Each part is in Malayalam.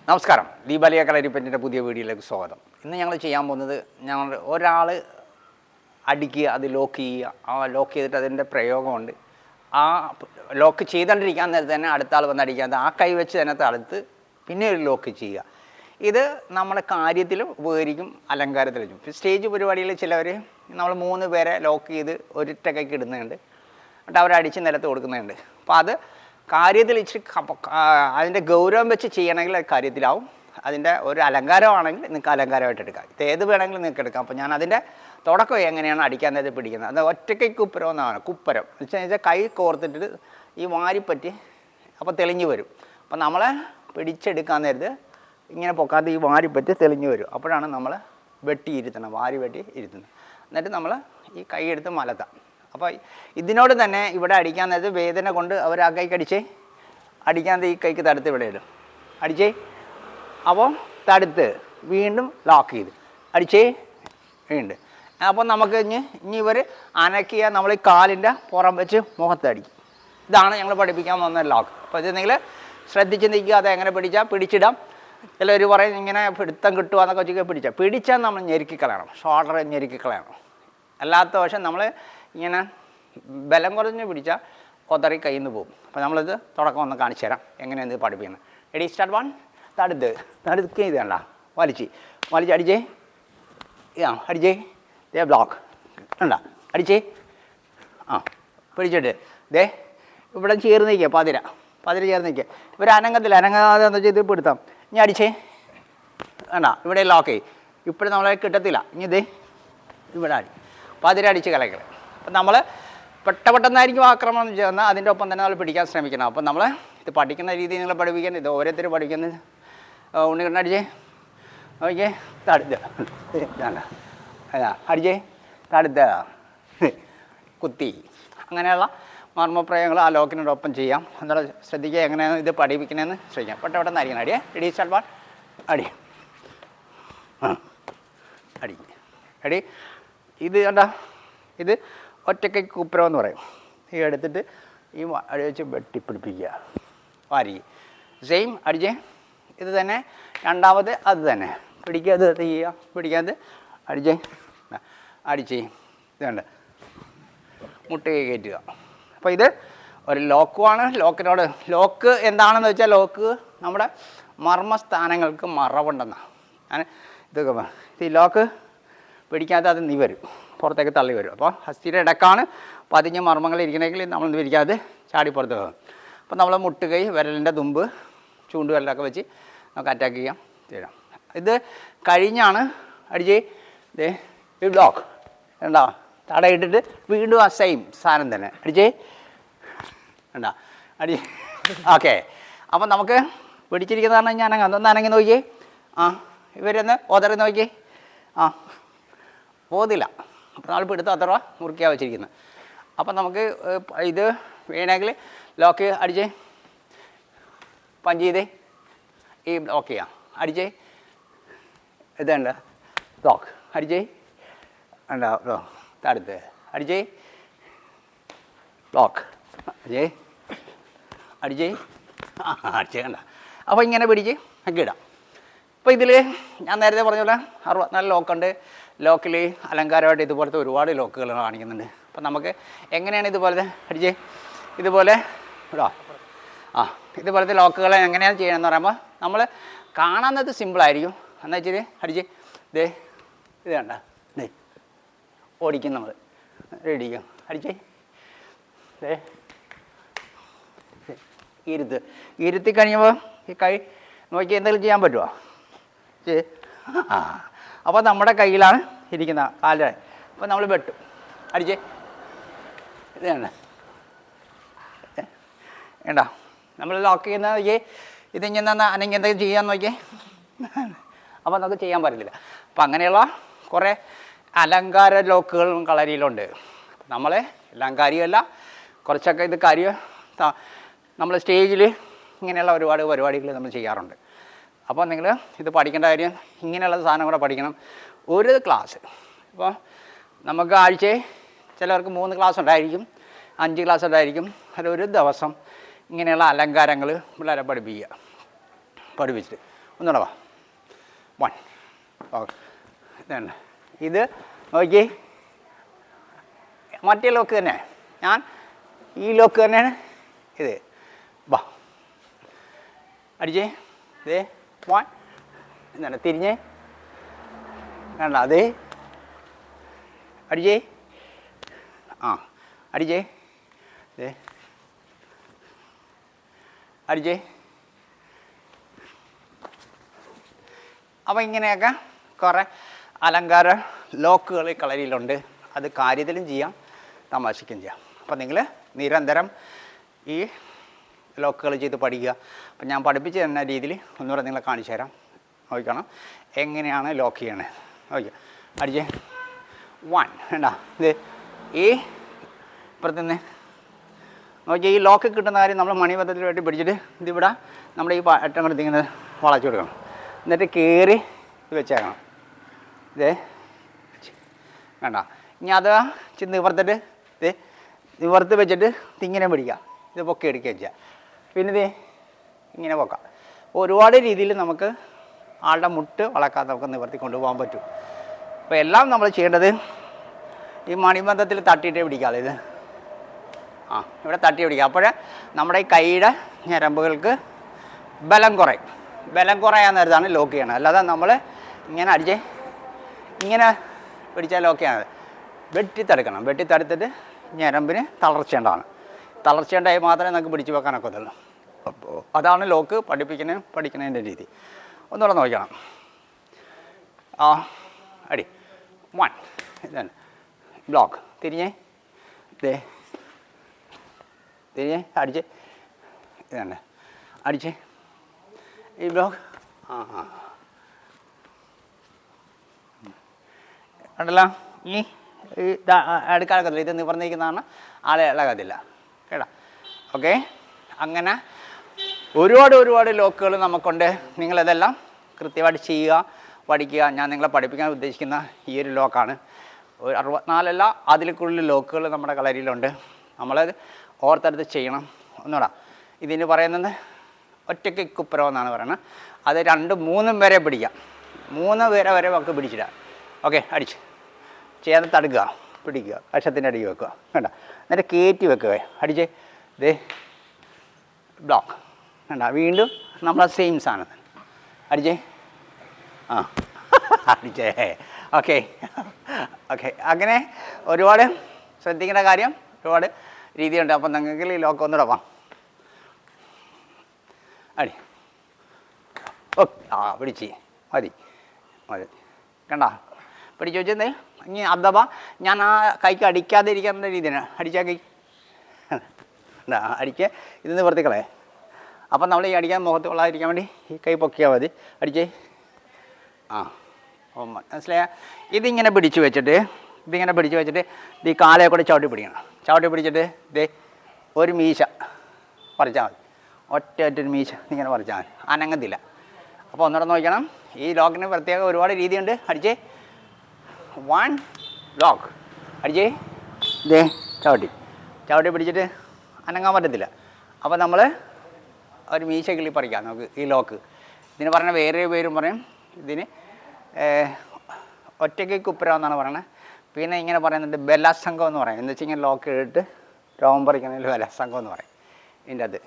നമസ്കാരം, ദീപാലിയ കളരിപ്പറ്റിൻ്റെ പുതിയ വീഡിയോയിലേക്ക് സ്വാഗതം. ഇന്ന് ഞങ്ങൾ ചെയ്യാൻ പോകുന്നത്, ഞങ്ങൾ ഒരാൾ അടിക്കുക, അത് ലോക്ക് ചെയ്യുക. ആ ലോക്ക് ചെയ്തിട്ട് അതിൻ്റെ പ്രയോഗമുണ്ട്. ആ ലോക്ക് ചെയ്തുകൊണ്ടിരിക്കാൻ നേരത്തെ തന്നെ അടുത്ത ആൾ വന്ന് അടിക്കാതെ ആ കൈ വെച്ച് തന്നെ തടുത്ത് പിന്നെ ഒരു ലോക്ക് ചെയ്യുക. ഇത് നമ്മുടെ കാര്യത്തിലും ഉപകരിക്കും, അലങ്കാരത്തിലും. സ്റ്റേജ് പരിപാടിയിൽ ചിലവർ നമ്മൾ 3 പേരെ ലോക്ക് ചെയ്ത് ഒരൊറ്റ കൈക്ക് ഇടുന്നുണ്ട്, എന്നിട്ട് അവരടിച്ച് നിലത്ത് കൊടുക്കുന്നുണ്ട്. അപ്പോൾ അത് കാര്യത്തിൽ ഇച്ചിരി അതിൻ്റെ ഗൗരവം വെച്ച് ചെയ്യണമെങ്കിൽ അത് കാര്യത്തിലാവും. അതിൻ്റെ ഒരു അലങ്കാരമാണെങ്കിൽ നിങ്ങൾക്ക് അലങ്കാരമായിട്ട് എടുക്കാം. ഇത് ഏത് വേണമെങ്കിലും നിങ്ങൾക്ക് എടുക്കാം. അപ്പോൾ ഞാൻ അതിൻ്റെ തുടക്കം എങ്ങനെയാണ് അടിക്കാൻ നേരത്തെ പിടിക്കുന്നത്, അത് ഒറ്റക്കൈ കുപ്പരം എന്നാണ്. കുപ്പരം എന്ന് വെച്ചാൽ കൈ കോർത്തിട്ട് ഈ വാരിപ്പറ്റി അപ്പോൾ തെളിഞ്ഞു വരും. അപ്പോൾ നമ്മളെ പിടിച്ചെടുക്കാൻ നേരത്ത് ഇങ്ങനെ പൊക്കാത്ത ഈ വാരിപ്പറ്റി തെളിഞ്ഞു വരും. അപ്പോഴാണ് നമ്മൾ വാരി വെട്ടി ഇരുത്തുന്നത്. എന്നിട്ട് നമ്മൾ ഈ കൈ എടുത്ത് മലത്താം. അപ്പോൾ ഇതിനോട് തന്നെ ഇവിടെ അടിക്കാൻ നേരത്ത് വേദന കൊണ്ട് അവർ ആ കൈക്ക് അടിക്കാൻ ഈ കൈക്ക് തടുത്ത് ഇവിടെ ഇടും. അടിച്ചേ, അപ്പോൾ തടുത്ത് വീണ്ടും ലോക്ക് ചെയ്ത് അടിച്ചേ വീണ്ടും. അപ്പോൾ നമുക്ക് ഇനി ഇവർ അനക്കിയ നമ്മൾ ഈ കാലിൻ്റെ പുറം വെച്ച് മുഖത്തടിക്കും. ഇതാണ് ഞങ്ങൾ പഠിപ്പിക്കാൻ വന്ന ലോക്ക്. അപ്പോൾ ഇത് നിങ്ങൾ ശ്രദ്ധിച്ച് നിൽക്കുക. അത് എങ്ങനെ പിടിച്ചിടാം. ചിലർ പറയും ഇങ്ങനെ പിടുത്തം കിട്ടുക എന്നൊക്കെ വെച്ചാൽ പിടിച്ചാൽ നമ്മൾ ഞെരുക്കിക്കളയണം, ഷോൾഡർ ഞെരുക്കിക്കളയണം. അല്ലാത്ത പക്ഷം നമ്മൾ ഇങ്ങനെ ബലം കുറഞ്ഞ് പിടിച്ചാൽ കൊതറി കയ്യിൽ നിന്ന് പോകും. അപ്പോൾ നമ്മളിത് തുടക്കം ഒന്ന് കാണിച്ചു തരാം എങ്ങനെയാണ് ഇത് പഠിപ്പിക്കുന്നത്. Ready, start. 1 തടുക്ക് ഇത് വേണ്ട, വലിച്ച് അടിച്ചേ. അടിച്ചേ, ബ്ലോക്ക് വേണ്ട, അടിച്ചേ. പിടിച്ചിട്ട് ഇവിടെ ചേർന്ന് നിൽക്കുക, പതിര ചേർന്ന് നിൽക്കുക. ഇവർ അനങ്ങാതെ എന്ന് വെച്ചാൽ ഇത് പിടുത്താം. ഇനി അടിച്ചേ വേണ്ട, ഇവിടെ ലോക്ക് ചെയ്യും. ഇപ്പോഴും നമ്മളെ കിട്ടത്തില്ല. ഇനി ഇവിടെ പതിരടിച്ച് കളകളെ. അപ്പം നമ്മൾ പെട്ടെന്നായിരിക്കും ആക്രമണം ചെയ്യുന്നത്. അതിൻ്റെ ഒപ്പം തന്നെ നമ്മൾ പിടിക്കാൻ ശ്രമിക്കണം. അപ്പം നമ്മൾ ഇത് പഠിക്കുന്ന രീതി നിങ്ങൾ പഠിപ്പിക്കുന്നത്, ഇത് ഓരോരുത്തർ പഠിക്കുന്നത്. ഉണ്ണിക്കണ്ണടിച്ചേ, ഓക്കെ, തടുത്ത് അടിച്ചേ, തടുത്ത് കുത്തി. അങ്ങനെയുള്ള മർമ്മപ്രയോഗങ്ങൾ ആ ലോക്കിനോടൊപ്പം ചെയ്യാം. എന്നുള്ള ശ്രദ്ധിക്കുക, എങ്ങനെയാണ് ഇത് പഠിപ്പിക്കണമെന്ന് ശ്രദ്ധിക്കാം. പെട്ടെന്നായിരിക്കണം. അടിയേ, റെഡി, സ്റ്റാർട്ട്. 1 അടി അടി അടി. ഇത് കണ്ടാ, ഇത് ഒറ്റക്കൈ കുപ്പരം എന്ന് പറയും. ഈ എടുത്തിട്ട് ഈ അടി വെച്ച് വെട്ടിപ്പിടിപ്പിക്കുക, വാരി. സെയിം അടിച്ചേ. ഇത് തന്നെ രണ്ടാമത് അത് തന്നെ പിടിക്കാതെ ചെയ്യുക, പിടിക്കാതെ അടിച്ചേ, അടിച്ചേ. ഇത് കണ്ട് മുട്ടകൈ കയറ്റുക. അപ്പോൾ ഇത് ഒരു ലോക്കുമാണ്. ലോക്ക് എന്താണെന്ന് വെച്ചാൽ, ലോക്ക് നമ്മുടെ മർമ്മസ്ഥാനങ്ങൾക്ക് മറവുണ്ടെന്നാണ്. ഞാൻ ഇതൊക്കെ ഈ ലോക്ക് പിടിക്കാതെ അത് വരും, പുറത്തേക്ക് തള്ളി വരും. അപ്പോൾ ഹസ്തിയുടെ ഇടക്കാണ് പതിഞ്ഞ മർമ്മങ്ങൾ ഇരിക്കണമെങ്കിൽ നമ്മൾ പിടിക്കാതെ ചാടി പുറത്ത് പോകും. അപ്പോൾ നമ്മൾ മുട്ടുകൈ, വിരലിൻ്റെ തുമ്പ്, ചൂണ്ടുവിരലൊക്കെ വെച്ച് നമുക്ക് അറ്റാക്ക് ചെയ്യാം. ഇത് കഴിഞ്ഞാണ് അടിച്ച് ഈ ബ്ലോക്ക് ഉണ്ടോ, തടയിട്ടിട്ട് വീണ്ടും ആ സെയിം സാധനം തന്നെ അടിച്ചേ ഉണ്ടോ, അടി. ഓക്കെ, അപ്പോൾ നമുക്ക് പിടിച്ചിരിക്കുന്ന കാരണം ഞാൻ അതൊന്ന് അനങ്ങി നോക്കിയേ. ഇവരൊന്ന് ഓതറി നോക്കിയേ. പോതില്ല. അപ്പോൾ നമ്മൾ പിടുത്തം അത്ര മുറുക്കിയാണ് വെച്ചിരിക്കുന്നത്. അപ്പം നമുക്ക് ഇത് വേണമെങ്കിൽ ലോക്ക് അടിച്ചേ, പഞ്ച് ചെയ്തേ, ഈ ലോക്ക് ചെയ്യാം. അടിച്ചേ, ഇതുണ്ട് ലോക്ക്, അടിച്ചേ ഉണ്ടോ, തടുത്ത് അടിച്ചേ, ലോക്ക് അടിച്ചേ കണ്ട. അപ്പോൾ ഇങ്ങനെ പിടിച്ച് ഒക്കെ ഇടാം. അപ്പോൾ ഇതിൽ ഞാൻ നേരത്തെ പറഞ്ഞ പോലെ 64 ലോക്കുണ്ട്. ലോക്കിൽ അലങ്കാരമായിട്ട് ഇതുപോലത്തെ ഒരുപാട് ലോക്കുകൾ കാണിക്കുന്നുണ്ട്. അപ്പം നമുക്ക് എങ്ങനെയാണ് ഇതുപോലത്തെ അടിച്ച് ഇതുപോലെ ഇടാ. ഇതുപോലത്തെ ലോക്കുകൾ എങ്ങനെയാണ് ചെയ്യണമെന്ന് പറയുമ്പോൾ, നമ്മൾ കാണുന്നത് സിമ്പിളായിരിക്കും. എന്ന് വെച്ചാൽ അടിച്ച് ഇത് വേണ്ട, ഓടിക്കും നമ്മൾ, റെഡിക്കും. അടിച്ചേ, ഇരുത്തി കഴിയുമ്പോൾ ഈ കൈ നോക്കി എന്തെങ്കിലും ചെയ്യാൻ പറ്റുമോ? അപ്പോൾ നമ്മുടെ കയ്യിലാണ് ഇരിക്കുന്ന കാലിൽ. അപ്പോൾ നമ്മൾ വെട്ടും. അടിച്ചേ, ഇത് വേണ്ട വേണ്ട, നമ്മൾ ലോക്ക് ചെയ്യുന്ന നോക്കിയേ. ഇതിങ്ങനെ അനങ്ങി എന്തെങ്കിലും ചെയ്യാൻ നോക്കിയേ, അപ്പോൾ നമുക്ക് ചെയ്യാൻ പറ്റത്തില്ല. അപ്പം അങ്ങനെയുള്ള കുറേ അലങ്കാര ലോക്കുകളും കളരിയിലുണ്ട്. നമ്മളെ എല്ലാം കാര്യമല്ല, കുറച്ചൊക്കെ ഇത് കാര്യം. നമ്മൾ സ്റ്റേജിൽ ഇങ്ങനെയുള്ള ഒരുപാട് പരിപാടികൾ നമ്മൾ ചെയ്യാറുണ്ട്. അപ്പോൾ നിങ്ങൾ ഇത് പഠിക്കേണ്ട കാര്യം, ഇങ്ങനെയുള്ള സാധനം കൂടെ പഠിക്കണം. ഒരു ക്ലാസ് ഇപ്പോൾ നമുക്ക് ആഴ്ചയിൽ ചിലവർക്ക് 3 ക്ലാസ് ഉണ്ടായിരിക്കും, 5 ക്ലാസ് ഉണ്ടായിരിക്കും. അതിലൊരു ദിവസം ഇങ്ങനെയുള്ള അലങ്കാരങ്ങൾ പിള്ളേരെ പഠിപ്പിച്ചിട്ട് ഒന്നുകൂടെ വാ 1 ഓക്കെ ഇതുണ്ട് ഇത് നോക്കി മറ്റേ ലോക്ക് തന്നെ ഞാൻ ഈ ലോക്ക് തന്നെയാണ് ഇത് വാ അടിച്ചേ ഇതേ 1 എന്താണ് തിരിഞ്ഞേ വേണ്ട അതേ അടിച്ചേ ആ അടിച്ചേ ഇതേ അടിച്ചേ അപ്പോൾ ഇങ്ങനെയൊക്കെ കുറേ അലങ്കാര ലോക്കുകൾ ഈ കളരിയിലുണ്ട് അത് കാര്യത്തിലും ചെയ്യാം തമാശയ്ക്കും ചെയ്യാം അപ്പോൾ നിങ്ങൾ നിരന്തരം ഈ ലോക്കുകൾ ചെയ്ത് പഠിക്കുക അപ്പം ഞാൻ പഠിപ്പിച്ച് തരുന്ന രീതിയിൽ ഒന്നുകൂടെ നിങ്ങളെ കാണിച്ചു തരാം നോക്കണം എങ്ങനെയാണ് ലോക്ക് ചെയ്യണത് ഓക്കെ അടിച്ചേ 1 വേണ്ട ഇത് ഈ ഇപ്പുറത്തുനിന്ന് നോക്കിയാൽ ഈ ലോക്ക് കിട്ടുന്ന കാര്യം നമ്മൾ മണിബദ്ധത്തിൽ വേണ്ടി പിടിച്ചിട്ട് ഇതിവിടെ നമ്മുടെ ഈ അറ്റം കൊണ്ട് ഇങ്ങനെ വളച്ചു കൊടുക്കണം എന്നിട്ട് കയറി ഇത് വെച്ചേക്കണം ഇതേ വേണ്ട ഇനി അത് നിവർത്തിട്ട് ഇത് നിവർത്തി വെച്ചിട്ട് ഇതിങ്ങനെ പിടിക്കുക ഇത് പൊക്കി എടുക്കുകയും ചെയ്യാം പിന്നെ ഇത് ഇങ്ങനെ പൊക്കാം ഒരുപാട് രീതിയിൽ നമുക്ക് ആളുടെ മുട്ട് വളക്കാതെ നമുക്ക് നിവർത്തി കൊണ്ടുപോകാൻ പറ്റും അപ്പോൾ എല്ലാം നമ്മൾ ചെയ്യേണ്ടത് ഈ മണിബന്ധത്തിൽ തട്ടിയിട്ടേ പിടിക്കാതെ ഇത് ആ ഇവിടെ തട്ടി പിടിക്കുക അപ്പോൾ നമ്മുടെ ഈ കൈയുടെ ഞരമ്പുകൾക്ക് ബലം കുറയും ബലം കുറയാൻ നേരത്താണ് ലോക്ക് ചെയ്യണത് അല്ലാതെ നമ്മൾ ഇങ്ങനെ അടിച്ച് ഇങ്ങനെ പിടിച്ചാൽ ലോക്ക് ചെയ്യണത് വെട്ടിത്തടുക്കണം വെട്ടിത്തടുത്തിട്ട് ഞരമ്പിന് തളർച്ചയുണ്ടാണ് തളർച്ചയുണ്ടായി മാത്രമേ നമുക്ക് പിടിച്ചു വെക്കാനൊക്കെ ഉള്ളൂ അപ്പോൾ അതാണ് ലോക്ക് പഠിക്കുന്നതിൻ്റെ രീതി ഒന്നുകൂടെ നോക്കണം ആ അടി 1 ഇതാണ് ബ്ലോക്ക് തിരിഞ്ഞേ ഇതേ തിരിഞ്ഞേ അടിച്ച് ഇതാണ് അടിച്ച് ഈ ബ്ലോക്ക് ആ ആ കണ്ടല്ലോ ഈ അടുക്കാളക്കത്തില്ല ഇത് നിവർന്നിരിക്കുന്നതാണ് ആളെ ഇളകത്തില്ല കേട്ടോ ഓക്കെ അങ്ങനെ ഒരുപാട് ലോക്കുകൾ നമുക്കുണ്ട് നിങ്ങളിതെല്ലാം കൃത്യമായിട്ട് ചെയ്യുക പഠിക്കുക ഞാൻ നിങ്ങളെ പഠിപ്പിക്കാൻ ഉദ്ദേശിക്കുന്ന ഈ ഒരു ലോക്കാണ് 64 അതിൽ കൂടുതൽ ലോക്കുകൾ നമ്മുടെ കളരിയിലുണ്ട് നമ്മളത് ഓർത്തെടുത്ത് ചെയ്യണം ഒന്നുകൂടാ ഇതിന് പറയുന്നത് ഒറ്റയ്ക്ക് കുപ്പരം എന്നാണ് പറയുന്നത് അത് 2 3 വരെ പിടിക്കാം 3 വരെ നമുക്ക് പിടിച്ചിടാം ഓക്കെ അടിച്ച് ചെയ്യാതെ തടുക്കുക പിടിക്കുക കഷത്തിൻ്റെ അടിക്ക് വെക്കുക വേണ്ട എന്നിട്ട് കയറ്റി വെക്കുക അടിച്ച് ദേ ബ്ലോക്ക് വേണ്ട വീണ്ടും നമ്മളെ സെയിം സാധനം അടിച്ചേ ആ അടിച്ചേ ഓക്കെ ഓക്കെ അങ്ങനെ ഒരുപാട് ശ്രദ്ധിക്കേണ്ട കാര്യം ഒരുപാട് രീതിയുണ്ട് അപ്പം നിങ്ങൾക്ക് ഈ ലോക്ക് ഒന്നുകൂടെ വാ അടി ഓക്കെ ആ പിടിച്ച് മതി മതി കണ്ട പിടിച്ച് വെച്ചെന്തേ ഇനി അഥവാ ഞാൻ ആ കൈക്ക് അടിക്കാതെ ഇരിക്കുന്ന രീതിയാണ് അടിച്ചാൽ കൈ അടിക്കുക ഇത് നിവർത്തിക്കളേ അപ്പം നമ്മൾ ഈ അടിക്കാൻ മുഖത്ത് കൊള്ളാതിരിക്കാൻ വേണ്ടി ഈ കൈ പൊക്കിയാൽ മതി അടിച്ചേ ആ മനസ്സിലായ ഇതിങ്ങനെ പിടിച്ച് വെച്ചിട്ട് ഈ കാലയെ കൂടെ ചവിട്ടി പിടിക്കണം ചവിട്ടി പിടിച്ചിട്ട് ഇതേ ഒരു മീശ പറിച്ചാൽ മതി ഒറ്റൊരു മീശ ഇങ്ങനെ പറിച്ചാൽ മതി അനങ്ങത്തില്ല അപ്പോൾ ഒന്നുകൂടെ നോക്കണം ഈ ലോക്കിന് പ്രത്യേക ഒരുപാട് രീതിയുണ്ട് അടിച്ചേ 1 ലോക്ക് അടിച്ചേ ഇതേ ചവിട്ടി പിടിച്ചിട്ട് അനങ്ങാൻ പറ്റത്തില്ല അപ്പോൾ നമ്മൾ ഒരു മീശ കിളി പറിക്കാം നമുക്ക് ഈ ലോക്ക് ഇതിന് പറഞ്ഞ വേറെ പേരും പറയും ഇതിന് ഒറ്റയ്ക്ക് കുപ്പരം എന്നാണ് പറയുന്നത് പിന്നെ ഇങ്ങനെ പറയുന്നുണ്ട് ബലാസംഘം എന്ന് പറയും എന്ന് വെച്ച് കഴിഞ്ഞാൽ ലോക്ക് ഇട്ടിട്ട് രോമം പറിക്കുന്നതിൽ ബലാസംഘം എന്ന് പറയും ഇതിൻ്റെ അത്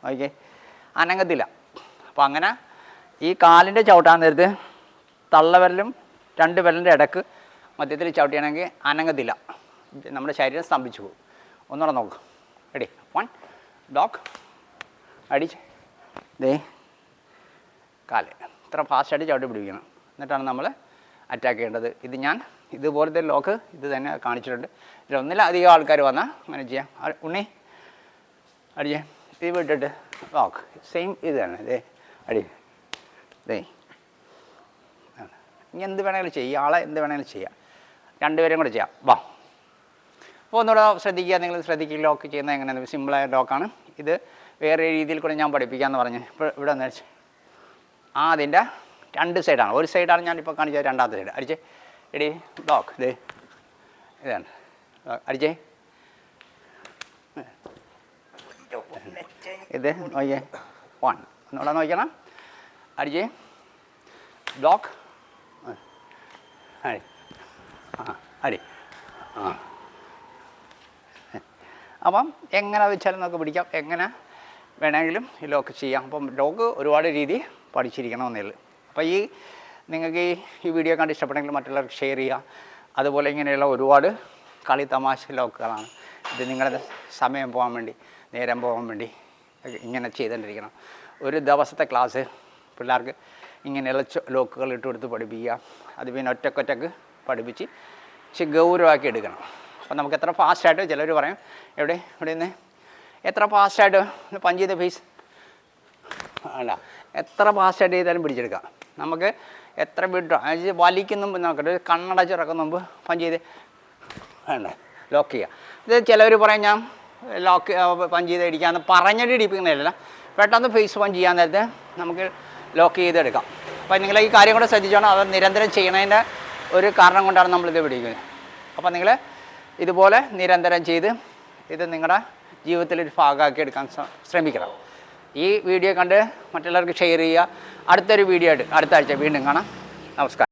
ഓക്കെ അനങ്ങത്തില്ല അപ്പോൾ അങ്ങനെ ഈ കാലിൻ്റെ ചവിട്ടാൻ നേരത്ത് തള്ളവിരലും 2 വിരലിൻ്റെ ഇടക്ക് മധ്യത്തിൽ ചവിട്ടിയാണെങ്കിൽ അനങ്ങത്തില്ല നമ്മുടെ ശരീരം സ്തംഭിച്ചു പോകും ഒന്നുകൂടെ നോക്ക് റെഡി 1 ബ്ലോക്ക് അടിച്ച് ദേ കാല് ഇത്ര ഫാസ്റ്റായിട്ട് ചവിട്ടി പിടിക്കണം എന്നിട്ടാണ് നമ്മൾ അറ്റാക്ക് ചെയ്യേണ്ടത് ഇത് ഞാൻ ഇതുപോലത്തെ ലോക്ക് ഇത് തന്നെ കാണിച്ചിട്ടുണ്ട് ഇതിലൊന്നിലധികം ആൾക്കാർ വന്നാൽ അങ്ങനെ ചെയ്യാം ഉണ്ണി അടിച്ചേ ഇത് വിട്ടിട്ട് ലോക്ക് സെയിം ഇത് തന്നെ ഇതേ അടി ദേ ഇനി എന്ത് വേണമെങ്കിലും ചെയ്യാം ആളെ എന്ത് വേണമെങ്കിലും ചെയ്യാം 2 പേരും കൂടെ ചെയ്യാം വാ അപ്പോൾ ഒന്നുകൂടെ ശ്രദ്ധിക്കുക നിങ്ങൾ ശ്രദ്ധിക്കുക ലോക്ക് ചെയ്യുന്നത് എങ്ങനെയാണ് സിമ്പിളായ ലോക്കാണ് ഇത് വേറെ രീതിയിൽ കൂടെ ഞാൻ പഠിപ്പിക്കാമെന്ന് പറഞ്ഞു ഇപ്പോൾ ഇവിടെ ഒന്ന് വെച്ച് അതിൻ്റെ 2 സൈഡാണ് ഒരു സൈഡാണ് ഞാനിപ്പോൾ കാണിച്ചത് രണ്ടാമത്തെ സൈഡ് അടിച്ചേ എടി ലോക്ക് ഇത് ഇതാണ് അടിച്ചേ ഇത് നോക്കിയേ 1 ഒന്നുകൂടെ നോക്കണം അടിച്ചേ ലോക്ക് അടി അടി അപ്പം എങ്ങനെ വെച്ചാലും നമുക്ക് പിടിക്കാം, എങ്ങനെ വേണമെങ്കിലും ഈ ലോക്ക് ചെയ്യാം. അപ്പം ലോക്ക് ഒരുപാട് രീതി പഠിച്ചിരിക്കണമെന്നുള്ളൂ. അപ്പോൾ നിങ്ങൾക്ക് ഈ വീഡിയോ കണ്ട് ഇഷ്ടപ്പെട്ടെങ്കിൽ മറ്റുള്ളവർക്ക് ഷെയർ ചെയ്യുക. അതുപോലെ ഇങ്ങനെയുള്ള ഒരുപാട് കളി തമാശ ലോക്കുകളാണ്. ഇത് നിങ്ങളുടെ സമയം പോകാൻ വേണ്ടി, നേരം പോകാൻ വേണ്ടി ഇങ്ങനെ ചെയ്തുകൊണ്ടിരിക്കണം. ഒരു ദിവസത്തെ ക്ലാസ് പിള്ളേർക്ക് ഇങ്ങനെയുള്ള ലോക്കുകൾ ഇട്ട് കൊടുത്ത് പഠിപ്പിക്കുക. അത് പിന്നെ ഒറ്റക്കൊറ്റക്ക് പഠിപ്പിച്ച് ഗൗരവമാക്കി എടുക്കണം. അപ്പോൾ നമുക്ക് എത്ര ഫാസ്റ്റായിട്ട്, ചിലർ പറയും ഇവിടെ നിന്ന് എത്ര ഫാസ്റ്റായിട്ട് പഞ്ച് ചെയ്ത ഫേസ് വേണ്ട, എത്ര ഫാസ്റ്റായിട്ട് ചെയ്താലും പിടിച്ചെടുക്കാം. നമുക്ക് എത്ര വിട്ടോ വലിക്കുന്ന മുമ്പ് നോക്കട്ടെ, കണ്ണടച്ചിറക്കുന്ന മുമ്പ് പഞ്ച് ചെയ്ത് വേണ്ട ലോക്ക് ചെയ്യുക. ഇത് ചിലവർ പറയും ഞാൻ ലോക്ക് പഞ്ച് ചെയ്ത് ഇടിക്കാമെന്ന് പറഞ്ഞിട്ട് ഇടിപ്പിക്കുന്നില്ല, പെട്ടെന്ന് ഫേസ് പഞ്ച് ചെയ്യാൻ നേരത്തെ നമുക്ക് ലോക്ക് ചെയ്തെടുക്കാം. അപ്പോൾ നിങ്ങൾ ഈ കാര്യം കൂടെ ശ്രദ്ധിച്ചോണം. അത് നിരന്തരം ചെയ്യണതിൻ്റെ ഒരു കാരണം കൊണ്ടാണ് നമ്മളിത് പിടിക്കുന്നത്. അപ്പോൾ നിങ്ങൾ ഇതുപോലെ നിരന്തരം ചെയ്ത് ഇത് നിങ്ങളുടെ ജീവിതത്തിലൊരു ഭാഗമാക്കി എടുക്കാൻ ശ്രമിക്കണം. ഈ വീഡിയോ കണ്ട് മറ്റുള്ളവർക്ക് ഷെയർ ചെയ്യുക. അടുത്തൊരു വീഡിയോ ആയിട്ട് അടുത്ത ആഴ്ച വീണ്ടും കാണാം. നമസ്കാരം.